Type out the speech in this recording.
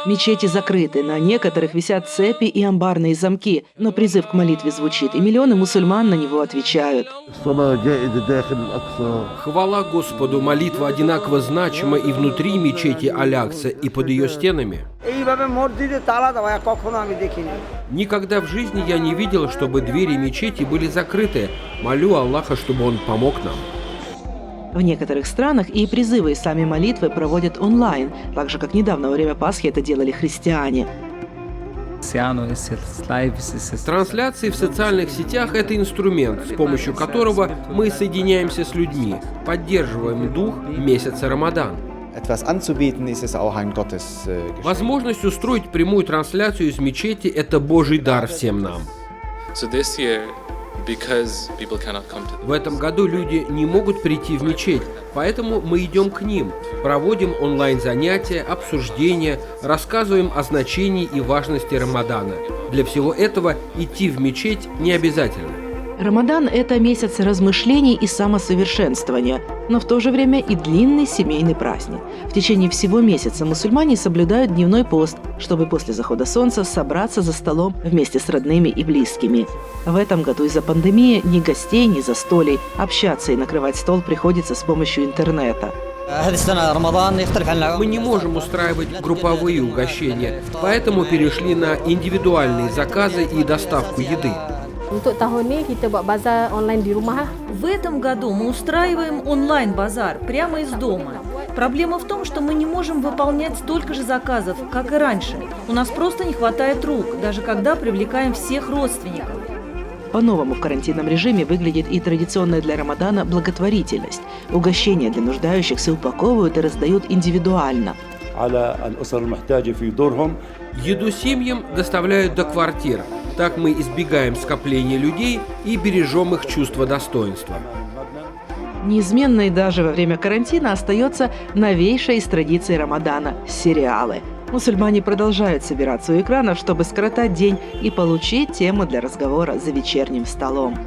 Мечети закрыты, на некоторых висят цепи и амбарные замки, но призыв к молитве звучит, и миллионы мусульман на него отвечают. Хвала Господу, молитва одинаково значима и внутри мечети Аль-Акса, и под ее стенами. Никогда в жизни я не видел, чтобы двери мечети были закрыты. Молю Аллаха, чтобы Он помог нам. В некоторых странах и призывы, и сами молитвы проводят онлайн, так же, как недавно во время Пасхи это делали христиане. Трансляции в социальных сетях – это инструмент, с помощью которого мы соединяемся с людьми, поддерживаем дух месяца Рамадан. Возможность устроить прямую трансляцию из мечети – это Божий дар всем нам. В этом году люди не могут прийти в мечеть, поэтому мы идем к ним, проводим онлайн-занятия, обсуждения, рассказываем о значении и важности Рамадана. Для всего этого идти в мечеть не обязательно. Рамадан – это месяц размышлений и самосовершенствования, но в то же время и длинный семейный праздник. В течение всего месяца мусульмане соблюдают дневной пост, чтобы после захода солнца собраться за столом вместе с родными и близкими. В этом году из-за пандемии ни гостей, ни застолий. Общаться и накрывать стол приходится с помощью интернета. Мы не можем устраивать групповые угощения, поэтому перешли на индивидуальные заказы и доставку еды. В этом году мы устраиваем онлайн-базар прямо из дома. Проблема в том, что мы не можем выполнять столько же заказов, как и раньше. У нас просто не хватает рук, даже когда привлекаем всех родственников. По-новому в карантинном режиме выглядит и традиционная для Рамадана благотворительность. Угощения для нуждающихся упаковывают и раздают индивидуально. Еду семьям доставляют до квартир. Так мы избегаем скопления людей и бережем их чувство достоинства. Неизменной даже во время карантина остается новейшая из традиций Рамадана – сериалы. Мусульмане продолжают собираться у экранов, чтобы скоротать день и получить тему для разговора за вечерним столом.